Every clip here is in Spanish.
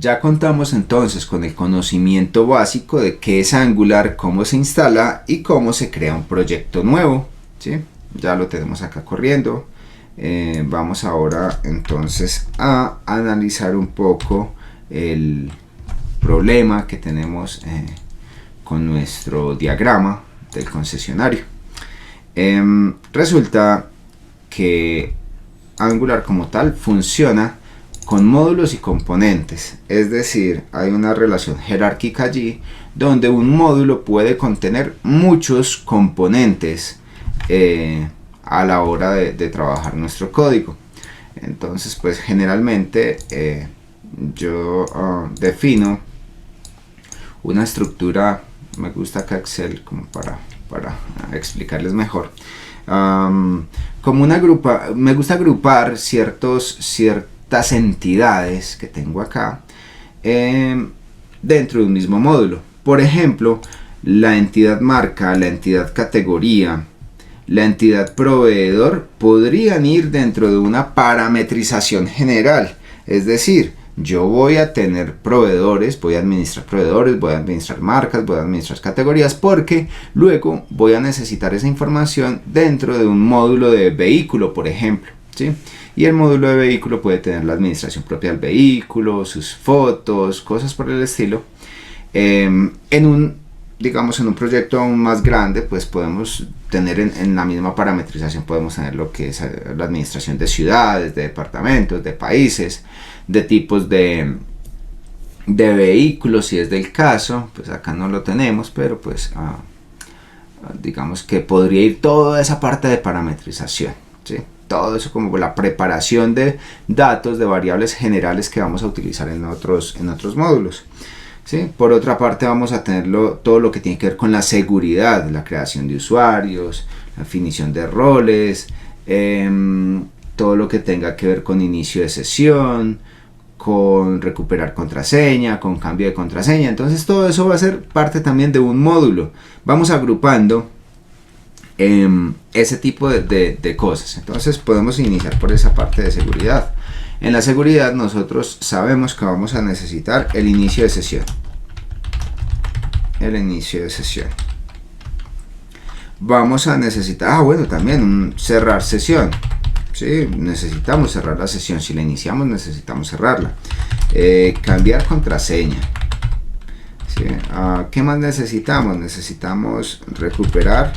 Ya contamos entonces con el conocimiento básico de qué es Angular, cómo se instala y cómo se crea un proyecto nuevo, ¿sí? Ya lo tenemos acá corriendo. Vamos ahora entonces a analizar un poco el problema que tenemos con nuestro diagrama del concesionario. Resulta que Angular como tal funciona con módulos y componentes, es decir, hay una relación jerárquica allí donde un módulo puede contener muchos componentes a la hora de trabajar nuestro código. Entonces, pues generalmente yo defino una estructura, me gusta acá Excel como para explicarles mejor, como me gusta agrupar ciertas entidades que tengo acá dentro de un mismo módulo. Por ejemplo, la entidad marca, la entidad categoría, la entidad proveedor podrían ir dentro de una parametrización general, es decir, yo voy a tener proveedores, voy a administrar marcas, voy a administrar categorías, porque luego voy a necesitar esa información dentro de un módulo de vehículo, por ejemplo, ¿sí? Y el módulo de vehículo puede tener la administración propia del vehículo, sus fotos, cosas por el estilo. En un proyecto aún más grande, pues podemos tener en la misma parametrización, podemos tener lo que es la administración de ciudades, de departamentos, de países, de tipos de vehículos, si es del caso. Pues acá no lo tenemos, pero pues digamos que podría ir toda esa parte de parametrización, ¿sí? Todo eso como la preparación de datos, de variables generales que vamos a utilizar en otros módulos, ¿sí? Por otra parte, vamos a tener todo lo que tiene que ver con la seguridad, la creación de usuarios, la definición de roles, todo lo que tenga que ver con inicio de sesión, con recuperar contraseña, con cambio de contraseña. Entonces todo eso va a ser parte también de un módulo. Vamos agrupando ese tipo de cosas. Entonces podemos iniciar por esa parte de seguridad. En la seguridad nosotros sabemos que vamos a necesitar el inicio de sesión. Vamos a necesitar, también un cerrar sesión. Sí, necesitamos cerrar la sesión. Si la iniciamos, necesitamos cerrarla. Cambiar contraseña. ¿Sí? ¿Qué más necesitamos? Necesitamos recuperar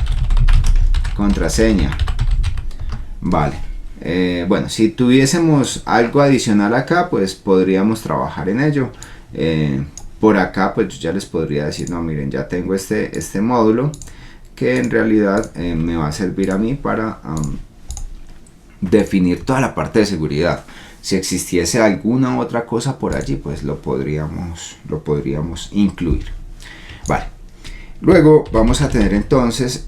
contraseña. Vale. Si tuviésemos algo adicional acá, pues podríamos trabajar en ello. Por acá pues yo ya les podría decir, no, miren, ya tengo este módulo que en realidad me va a servir a mí para definir toda la parte de seguridad. Si existiese alguna otra cosa por allí, pues lo podríamos incluir. Vale. Luego vamos a tener entonces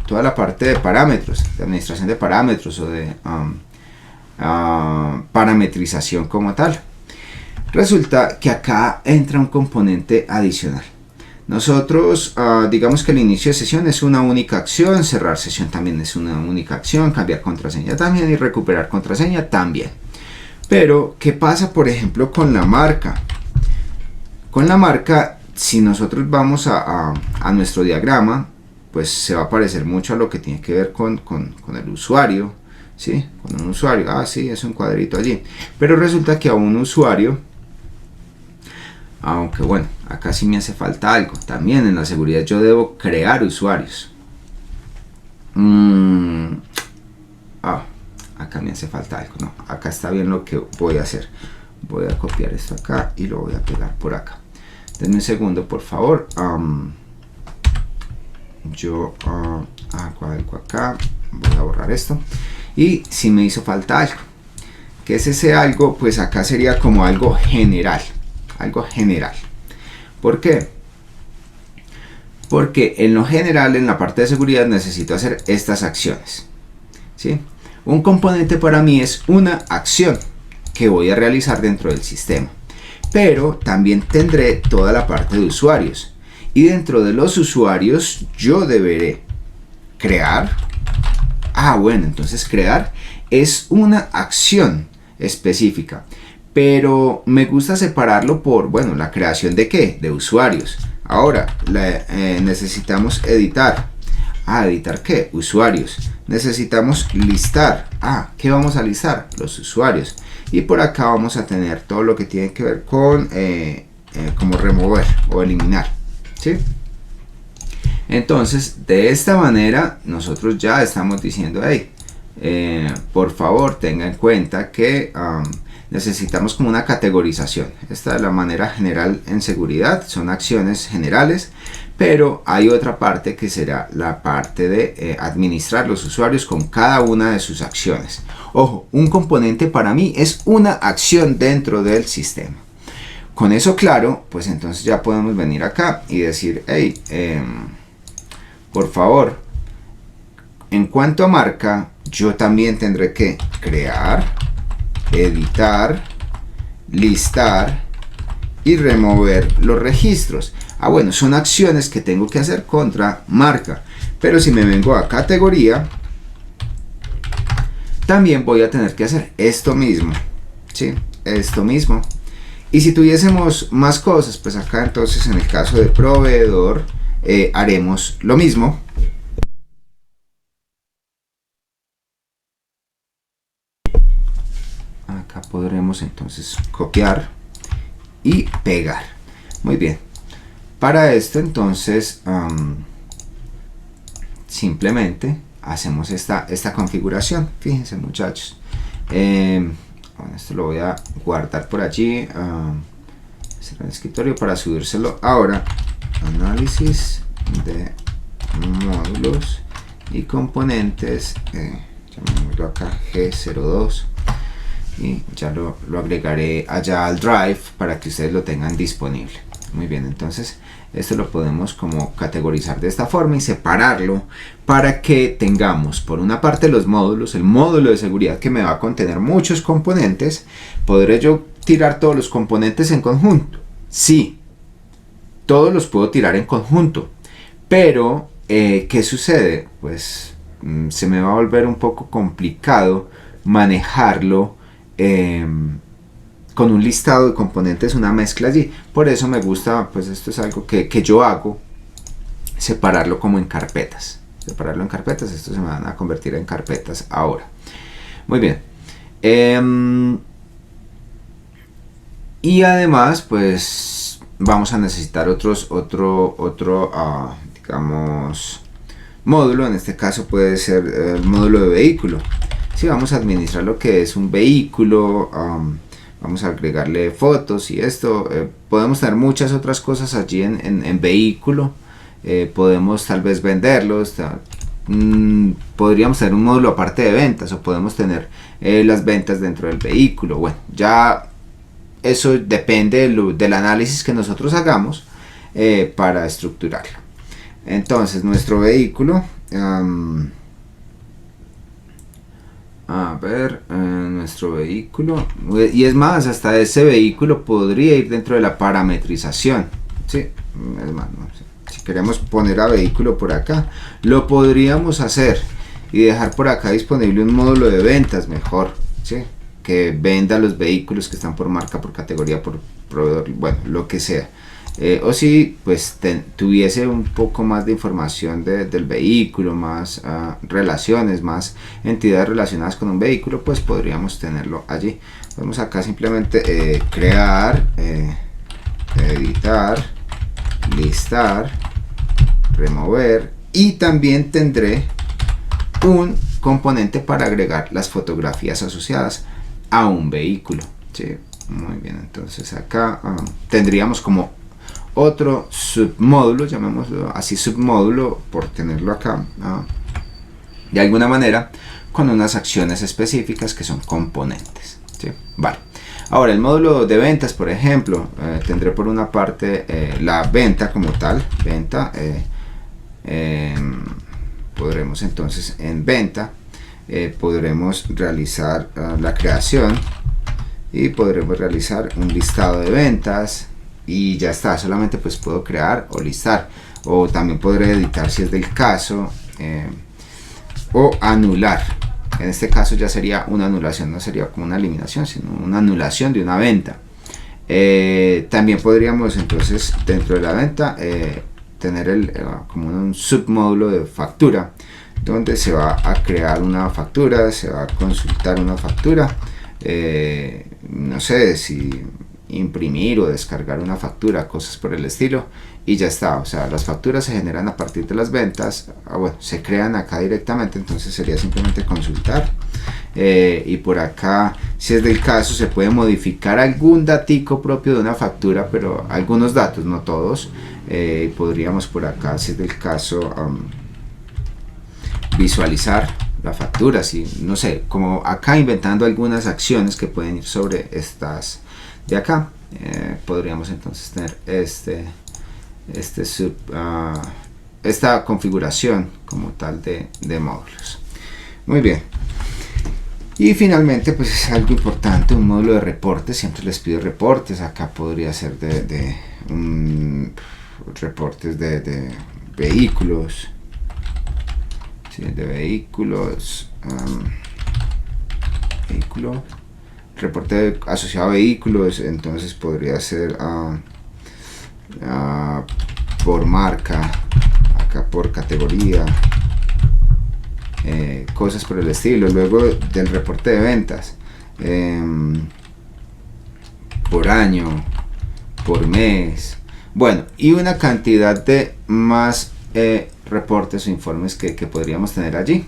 toda la parte de parámetros, de administración de parámetros o de parametrización como tal. Resulta que acá entra un componente adicional. Nosotros digamos que el inicio de sesión es una única acción, cerrar sesión también es una única acción, cambiar contraseña también y recuperar contraseña también. Pero ¿qué pasa por ejemplo con la marca? Con la marca, si nosotros vamos a nuestro diagrama, pues se va a parecer mucho a lo que tiene que ver con el usuario, ¿sí? Con un usuario, sí, es un cuadrito allí. Pero resulta que a un usuario, aunque bueno, acá sí me hace falta algo. También en la seguridad yo debo crear usuarios. Acá me hace falta algo. No, acá está bien lo que voy a hacer. Voy a copiar esto acá y lo voy a pegar por acá. Denme un segundo, por favor. Yo hago algo acá. Voy a borrar esto. Y si me hizo falta algo. ¿Qué es ese algo? Pues acá sería como algo general. Algo general. ¿Por qué? Porque en lo general, en la parte de seguridad, necesito hacer estas acciones, ¿sí? Un componente para mí es una acción que voy a realizar dentro del sistema. Pero también tendré toda la parte de usuarios. Y dentro de los usuarios yo deberé crear. Entonces crear es una acción específica. pero me gusta separarlo por, bueno, la creación de ¿qué? De usuarios. Ahora, necesitamos editar. ¿Editar qué? Usuarios. Necesitamos listar. ¿Qué vamos a listar? Los usuarios. Y por acá vamos a tener todo lo que tiene que ver con como remover o eliminar, ¿sí? Entonces, de esta manera, nosotros ya estamos diciendo, hey, por favor, tenga en cuenta que necesitamos como una categorización. Esta es la manera general en seguridad, son acciones generales, pero hay otra parte que será la parte de administrar los usuarios con cada una de sus acciones. Ojo, un componente para mí es una acción dentro del sistema. Con eso claro, pues entonces ya podemos venir acá y decir, hey, por favor, en cuanto a marca, yo también tendré que crear, editar, listar y remover los registros. Bueno, son acciones que tengo que hacer contra marca, pero si me vengo a categoría, también voy a tener que hacer esto mismo, ¿sí? Esto mismo. Y si tuviésemos más cosas, pues acá entonces en el caso de proveedor haremos lo mismo. Acá podremos entonces copiar y pegar. Muy bien. Para esto entonces simplemente hacemos esta configuración. Fíjense muchachos. Bueno, esto lo voy a guardar por allí en el escritorio para subírselo ahora. Análisis de módulos y componentes, llamémoslo acá G02, y ya lo agregaré allá al Drive para que ustedes lo tengan disponible. Muy bien, entonces esto lo podemos como categorizar de esta forma y separarlo para que tengamos por una parte los módulos, el módulo de seguridad que me va a contener muchos componentes. ¿Podré yo tirar todos los componentes en conjunto? Sí, todos los puedo tirar en conjunto, pero ¿qué sucede? Pues se me va a volver un poco complicado manejarlo con un listado de componentes, una mezcla allí. Por eso me gusta, pues esto es algo que yo hago, separarlo como en carpetas. Separarlo en carpetas, estos se me van a convertir en carpetas ahora. Muy bien. Y además, pues vamos a necesitar otro digamos, módulo. En este caso puede ser el módulo de vehículo. Si vamos a administrar lo que es un vehículo, vamos a agregarle fotos y esto, podemos tener muchas otras cosas allí en vehículo, podemos tal vez venderlos, podríamos tener un módulo aparte de ventas, o podemos tener las ventas dentro del vehículo. Bueno, ya eso depende del análisis que nosotros hagamos para estructurarlo. Entonces nuestro vehículo, nuestro vehículo, y es más, hasta ese vehículo podría ir dentro de la parametrización, ¿sí? Es más, no sé. Si queremos poner a vehículo por acá, lo podríamos hacer y dejar por acá disponible un módulo de ventas mejor, ¿sí? Que venda los vehículos que están por marca, por categoría, por proveedor, bueno, lo que sea. O si pues tuviese un poco más de información del vehículo, más relaciones, más entidades relacionadas con un vehículo, pues podríamos tenerlo allí. Podemos acá simplemente crear, editar, listar, remover, y también tendré un componente para agregar las fotografías asociadas a un vehículo, ¿sí? Muy bien, entonces acá tendríamos como otro submódulo, llamémoslo así, submódulo, por tenerlo acá de alguna manera, con unas acciones específicas que son componentes, ¿sí? Vale. Ahora el módulo de ventas, por ejemplo, tendré por una parte la venta como tal, venta, podremos entonces en venta, podremos realizar la creación y podremos realizar un listado de ventas. Y ya está, solamente pues puedo crear o listar, o también podré editar si es del caso, o anular, En este caso ya sería una anulación, no sería como una eliminación, sino una anulación de una venta. También podríamos entonces dentro de la venta tener como un submódulo de factura, donde se va a crear una factura, se va a consultar una factura, no sé si imprimir o descargar una factura, cosas por el estilo, y ya está. O sea, las facturas se generan a partir de las ventas, bueno, se crean acá directamente, entonces sería simplemente consultar, y por acá, si es del caso, se puede modificar algún datico propio de una factura, pero algunos datos, no todos. Podríamos por acá, si es del caso, visualizar la factura, si no sé, como acá inventando algunas acciones que pueden ir sobre estas de acá. Podríamos entonces tener esta configuración como tal de módulos. Muy bien. Y finalmente, pues es algo importante, un módulo de reportes. Siempre les pido reportes. Acá podría ser reportes de vehículos, ¿sí? De vehículos, reporte asociado a vehículos. Entonces podría ser por marca, acá por categoría, cosas por el estilo. Luego del reporte de ventas, por año, por mes, bueno, y una cantidad de más reportes o informes que podríamos tener allí.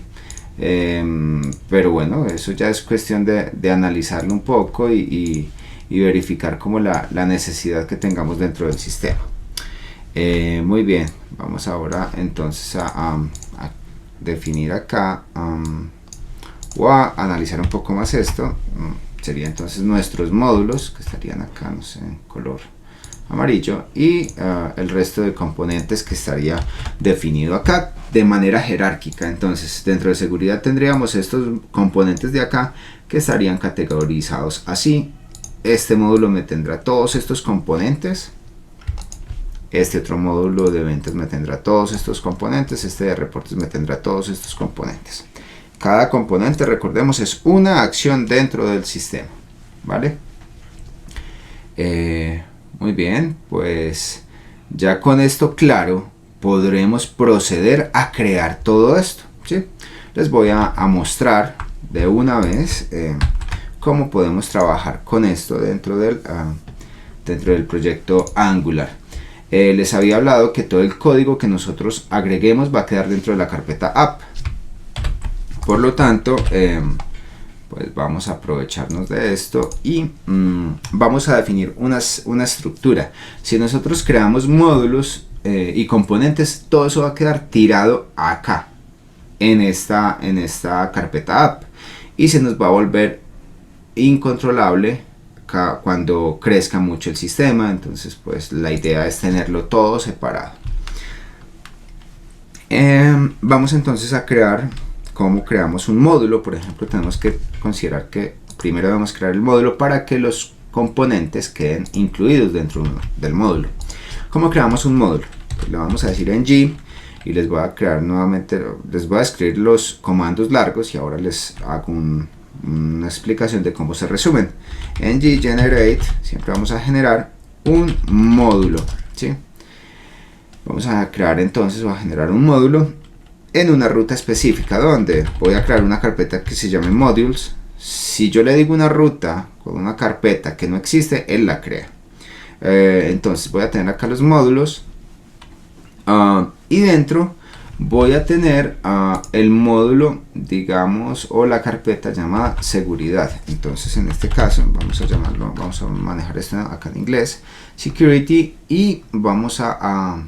Pero bueno, eso ya es cuestión de analizarlo un poco y verificar como la necesidad que tengamos dentro del sistema. Muy bien, vamos ahora entonces a definir acá, o a analizar un poco más esto. Sería entonces nuestros módulos, que estarían acá, no sé, en color amarillo, y el resto de componentes que estaría definido acá de manera jerárquica. Entonces dentro de seguridad tendríamos estos componentes de acá que estarían categorizados así. Este módulo me tendrá todos estos componentes, este otro módulo de ventas me tendrá todos estos componentes, este de reportes me tendrá todos estos componentes. Cada componente, recordemos, es una acción dentro del sistema, ¿vale? Muy bien, pues ya con esto claro, podremos proceder a crear todo esto, ¿sí? Les voy a mostrar de una vez cómo podemos trabajar con esto dentro del proyecto Angular. Les había hablado que todo el código que nosotros agreguemos va a quedar dentro de la carpeta app. Por lo tanto, pues vamos a aprovecharnos de esto y vamos a definir una estructura. Si nosotros creamos módulos y componentes, todo eso va a quedar tirado acá en esta carpeta app, y se nos va a volver incontrolable cuando crezca mucho el sistema. Entonces pues la idea es tenerlo todo separado. Vamos entonces a crear. ¿Cómo creamos un módulo? Por ejemplo, tenemos que considerar que primero debemos crear el módulo para que los componentes queden incluidos dentro del módulo. ¿Cómo creamos un módulo? Pues le vamos a decir en G, y les voy a crear nuevamente, les voy a escribir los comandos largos y ahora les hago una explicación de cómo se resumen. En G generate, siempre vamos a generar un módulo, ¿sí? Vamos a crear entonces, o a generar un módulo en una ruta específica, donde voy a crear una carpeta que se llame modules. Si yo le digo una ruta con una carpeta que no existe, él la crea. Entonces voy a tener acá los módulos, y dentro voy a tener el módulo, digamos, o la carpeta llamada seguridad. Entonces en este caso vamos a llamarlo, vamos a manejar esto acá en inglés, security, y vamos a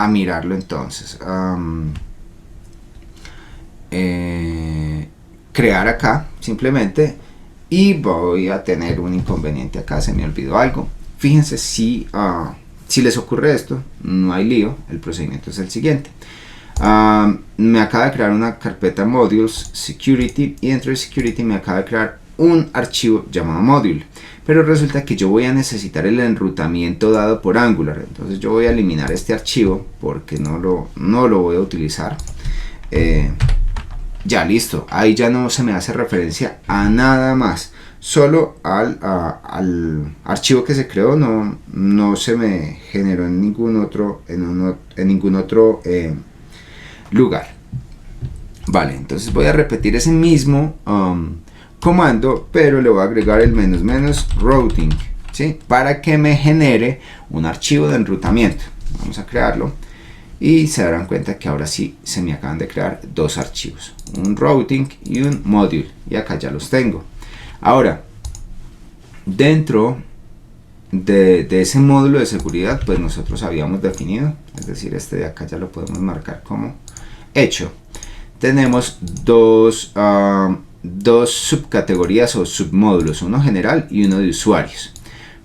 mirarlo entonces. Crear acá simplemente, y voy a tener un inconveniente acá, se me olvidó algo. Fíjense, si les ocurre esto, no hay lío, el procedimiento es el siguiente. Me acaba de crear una carpeta modules security, y dentro de security me acaba de crear un archivo llamado module, pero resulta que yo voy a necesitar el enrutamiento dado por Angular. Entonces yo voy a eliminar este archivo porque no lo voy a utilizar. ya listo, ahí ya no se me hace referencia a nada más, solo al archivo que se creó, no se me generó en ningún otro, en ningún otro lugar. Vale, entonces voy a repetir ese mismo comando, pero le voy a agregar el --routing, ¿sí? Para que me genere un archivo de enrutamiento. Vamos a crearlo y se darán cuenta que ahora sí se me acaban de crear dos archivos, un routing y un module, y acá ya los tengo. Ahora, dentro de ese módulo de seguridad, pues nosotros habíamos definido, es decir, este de acá ya lo podemos marcar como hecho. Tenemos dos subcategorías o submódulos, uno general y uno de usuarios.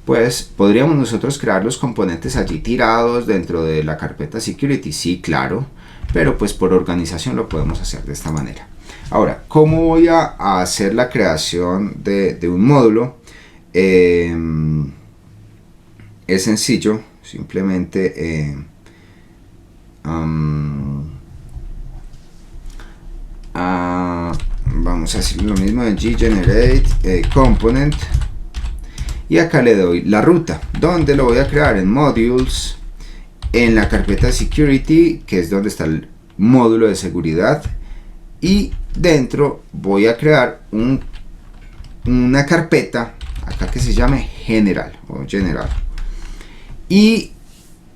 Pues podríamos nosotros crear los componentes allí tirados dentro de la carpeta security, sí, claro, pero pues por organización lo podemos hacer de esta manera. Ahora, ¿cómo voy a hacer la creación de un módulo? Es sencillo, simplemente vamos a hacer lo mismo en generate component, y acá le doy la ruta, donde lo voy a crear en modules, en la carpeta security, que es donde está el módulo de seguridad, y dentro voy a crear una carpeta acá que se llame general o general, y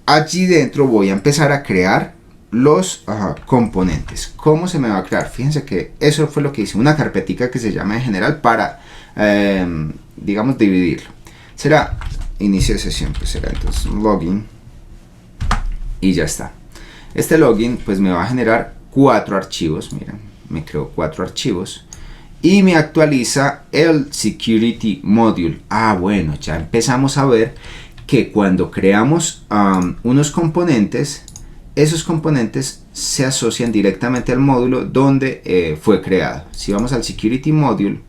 allí dentro voy a empezar a crear los componentes. ¿Cómo se me va a crear? Fíjense que eso fue lo que hice, una carpetica que se llama general para digamos dividirlo. Será inicio de sesión, pues será entonces un login y ya está. Este login pues me va a generar 4 archivos, miren, me creó 4 archivos y me actualiza el security module. Bueno, ya empezamos a ver que cuando creamos unos componentes, esos componentes se asocian directamente al módulo donde fue creado. Si vamos al security module,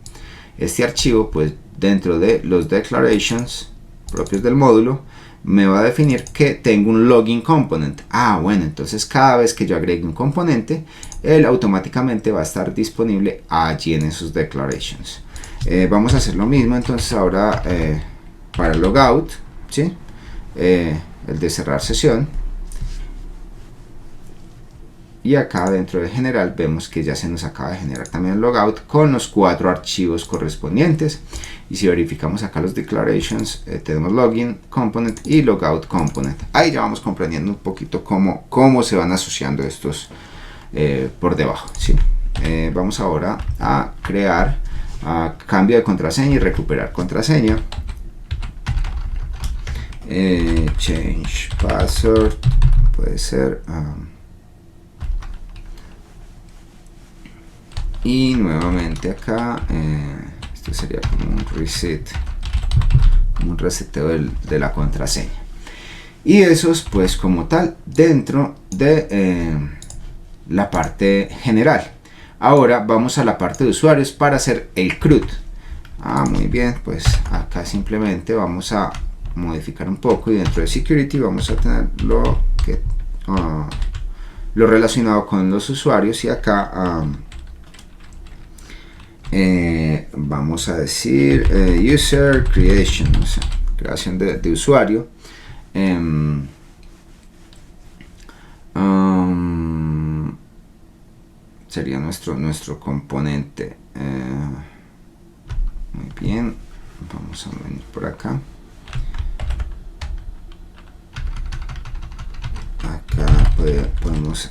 este archivo pues dentro de los declarations propios del módulo me va a definir que tengo un login component. Bueno, entonces cada vez que yo agregue un componente, él automáticamente va a estar disponible allí en esos declarations. Vamos a hacer lo mismo entonces ahora para logout, ¿sí? El de cerrar sesión. Y acá dentro de general vemos que ya se nos acaba de generar también el logout con los 4 archivos correspondientes. Y si verificamos acá los declarations, tenemos login component y logout component. Ahí ya vamos comprendiendo un poquito cómo se van asociando estos por debajo, ¿sí? Vamos ahora a crear cambio de contraseña y recuperar contraseña. Change password puede ser y nuevamente acá esto sería como un reset, un reseteo de la contraseña, y esos pues como tal dentro de la parte general. Ahora vamos a la parte de usuarios para hacer el CRUD. Muy bien, pues acá simplemente vamos a modificar un poco y dentro de security vamos a tener lo relacionado con los usuarios, y acá vamos a decir user creation, o sea, creación de usuario. Sería nuestro componente. Muy bien, vamos a venir por acá. Acá podemos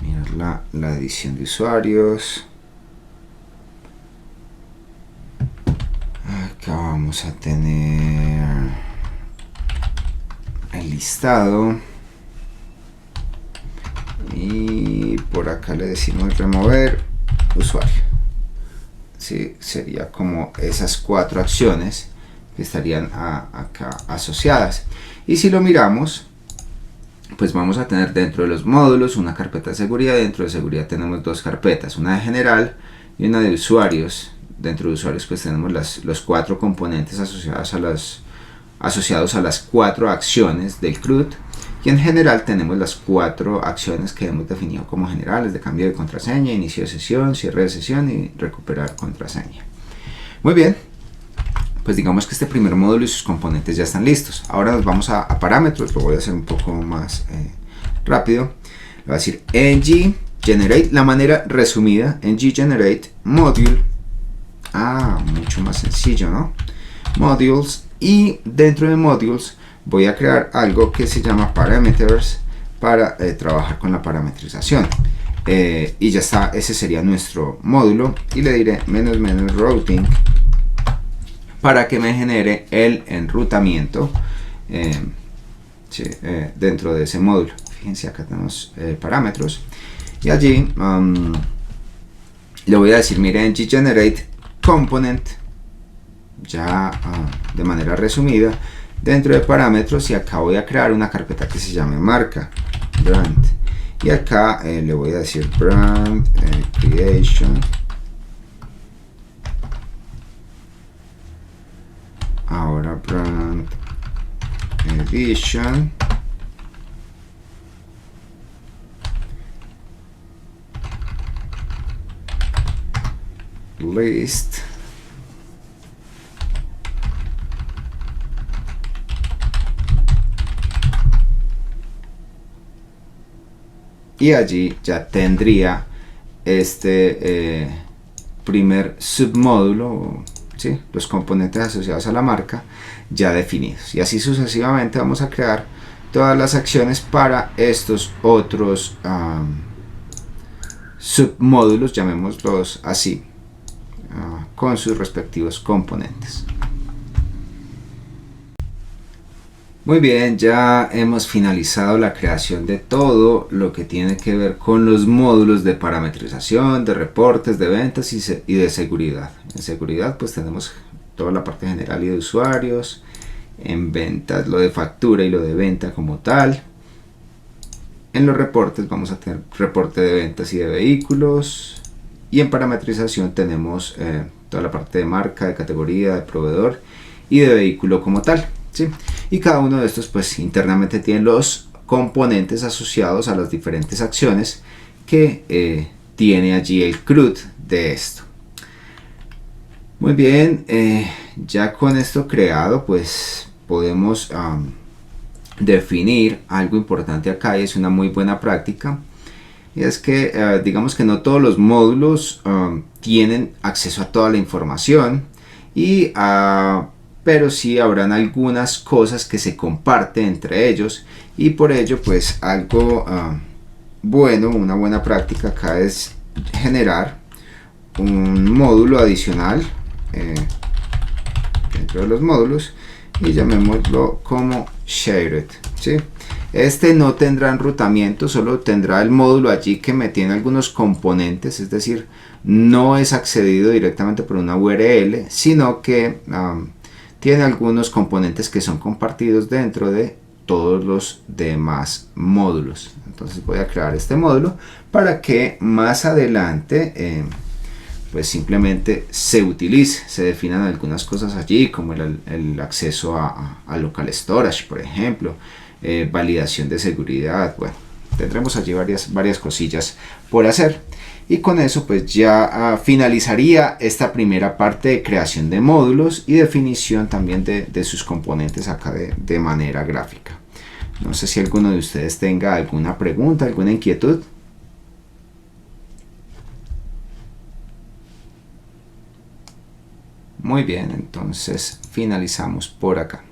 mirar la edición de usuarios. Acá vamos a tener el listado y por acá le decimos remover usuario. Sí, sería como esas 4 acciones que estarían acá asociadas. Y si lo miramos, pues vamos a tener dentro de los módulos una carpeta de seguridad. Dentro de seguridad tenemos 2 carpetas, una de general y una de usuarios. Dentro de usuarios pues tenemos los 4 componentes asociados a las 4 acciones del CRUD, Y en general tenemos las 4 acciones que hemos definido como generales: de cambio de contraseña, inicio de sesión, cierre de sesión y recuperar contraseña. Muy bien, pues digamos que este primer módulo y sus componentes ya están listos. Ahora nos vamos a parámetros. Lo voy a hacer un poco más rápido. Le voy a decir ng generate, la manera resumida, ng generate module. Mucho más sencillo, ¿no? Modules, y dentro de modules voy a crear algo que se llama parameters para trabajar con la parametrización. Y ya está, ese sería nuestro módulo, y le diré --routing para que me genere el enrutamiento dentro de ese módulo. Fíjense, acá tenemos parámetros, y allí le voy a decir, mire, ng generate component, ya de manera resumida, dentro de parámetros, y acá voy a crear una carpeta que se llame marca brand, y acá le voy a decir brand creation, ahora brand edition, list, y allí ya tendría este primer submódulo, ¿sí?, los componentes asociados a la marca ya definidos, y así sucesivamente vamos a crear todas las acciones para estos otros submódulos, llamémoslos así, con sus respectivos componentes. Muy bien, ya hemos finalizado la creación de todo lo que tiene que ver con los módulos de parametrización, de reportes, de ventas y de seguridad. En seguridad pues tenemos toda la parte general y de usuarios. En ventas lo de factura y lo de venta como tal. En los reportes vamos a tener reporte de ventas y de vehículos. Y en parametrización tenemos toda la parte de marca, de categoría, de proveedor y de vehículo como tal, ¿sí? Y cada uno de estos pues internamente tiene los componentes asociados a las diferentes acciones que tiene allí el CRUD de esto. Muy bien, ya con esto creado pues podemos definir algo importante acá, y es una muy buena práctica. Y es que digamos que no todos los módulos tienen acceso a toda la información, pero sí habrán algunas cosas que se comparten entre ellos, y por ello pues algo bueno, una buena práctica acá es generar un módulo adicional dentro de los módulos, y llamémoslo como shared, ¿sí? Este no tendrá enrutamiento, solo tendrá el módulo allí que me tiene algunos componentes, es decir, no es accedido directamente por una URL, sino que tiene algunos componentes que son compartidos dentro de todos los demás módulos. Entonces voy a crear este módulo para que más adelante pues simplemente se utilice, se definan algunas cosas allí, como el acceso a local storage, por ejemplo, validación de seguridad. Bueno, tendremos allí varias cosillas por hacer, y con eso pues ya finalizaría esta primera parte de creación de módulos y definición también de sus componentes acá de manera gráfica. No sé si alguno de ustedes tenga alguna pregunta, alguna inquietud. Muy bien, entonces finalizamos por acá.